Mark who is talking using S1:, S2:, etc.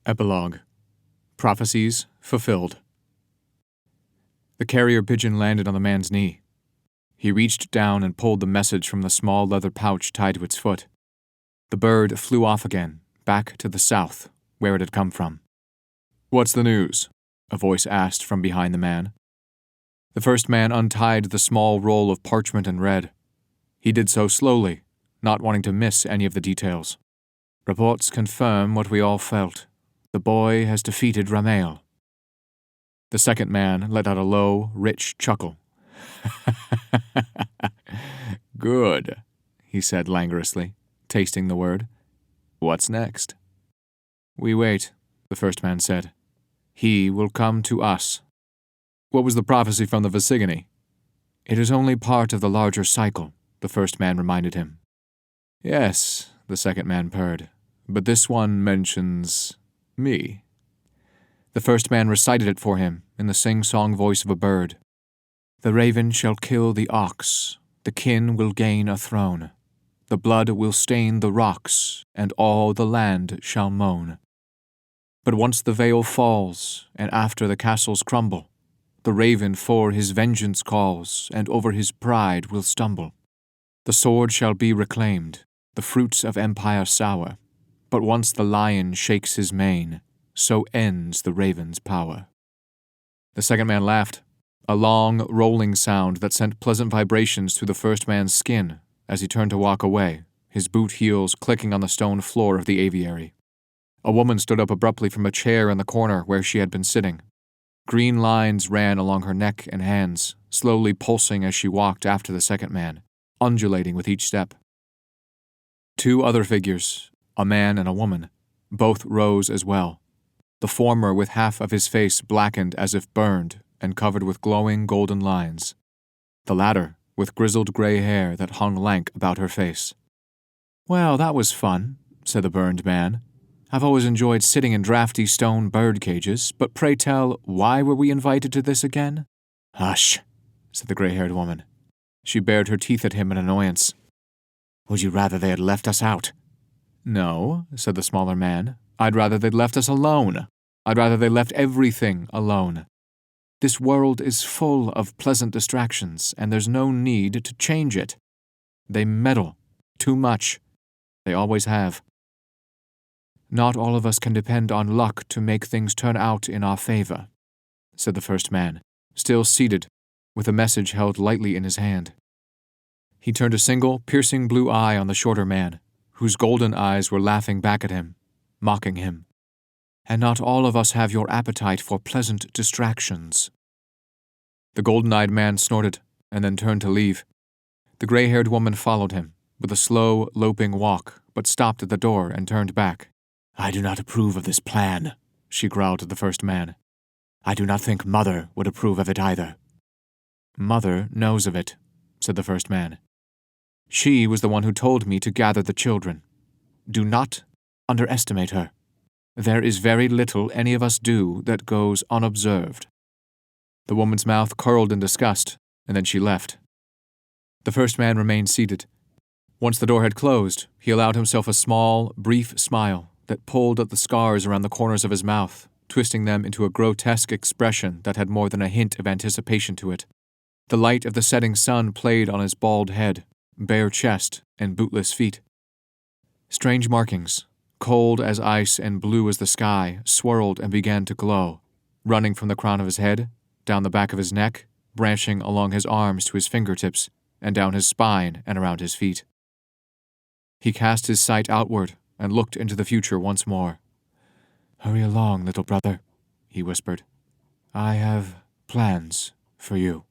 S1: Epilogue. Prophecies fulfilled. The carrier pigeon landed on the man's knee. He reached down and pulled the message from the small leather pouch tied to its foot. The bird flew off again, back to the south, where it had come from. "What's the news?" a voice asked from behind the man. The first man untied the small roll of parchment and read. He did so slowly, not wanting to miss any of the details. "Reports confirm what we all felt. The boy has defeated Ramael." The second man let out a low, rich chuckle. "Good," he said languorously, tasting the word. "What's next?" "We wait," the first man said. "He will come to us." "What was the prophecy from the Visigony?" "It is only part of the larger cycle," the first man reminded him. "Yes," the second man purred, "but this one mentions me." The first man recited it for him in the sing-song voice of a bird. "The raven shall kill the ox, the kin will gain a throne. The blood will stain the rocks, and all the land shall moan. But once the veil falls, and after the castles crumble, the raven for his vengeance calls, and over his pride will stumble. The sword shall be reclaimed, the fruits of empire sour, but once the lion shakes his mane, so ends the raven's power." The second man laughed, a long, rolling sound that sent pleasant vibrations through the first man's skin as he turned to walk away, his boot heels clicking on the stone floor of the aviary. A woman stood up abruptly from a chair in the corner where she had been sitting. Green lines ran along her neck and hands, slowly pulsing as she walked after the second man, undulating with each step. Two other figures, a man and a woman, both rose as well, the former with half of his face blackened as if burned and covered with glowing golden lines, the latter with grizzled gray hair that hung lank about her face. "Well, that was fun," said the burned man. "I've always enjoyed sitting in drafty stone bird cages, but pray tell, why were we invited to this again?" "Hush," said the gray-haired woman. She bared her teeth at him in annoyance. "Would you rather they had left us out?" "No," said the smaller man. "I'd rather they'd left us alone. I'd rather they left everything alone. This world is full of pleasant distractions, and there's no need to change it. They meddle. Too much. They always have. Not all of us can depend on luck to make things turn out in our favor," said the first man, still seated, with a message held lightly in his hand. He turned a single, piercing blue eye on the shorter man, whose golden eyes were laughing back at him, mocking him. "And not all of us have your appetite for pleasant distractions." The golden-eyed man snorted, and then turned to leave. The gray-haired woman followed him, with a slow, loping walk, but stopped at the door and turned back. "I do not approve of this plan," she growled to the first man. "I do not think Mother would approve of it either." "Mother knows of it," said the first man. "She was the one who told me to gather the children. Do not underestimate her. There is very little any of us do that goes unobserved." The woman's mouth curled in disgust, and then she left. The first man remained seated. Once the door had closed, he allowed himself a small, brief smile that pulled at the scars around the corners of his mouth, twisting them into a grotesque expression that had more than a hint of anticipation to it. The light of the setting sun played on his bald head, bare chest, and bootless feet. Strange markings, cold as ice and blue as the sky, swirled and began to glow, running from the crown of his head, down the back of his neck, branching along his arms to his fingertips, and down his spine and around his feet. He cast his sight outward and looked into the future once more. "Hurry along, little brother," he whispered. "I have plans for you."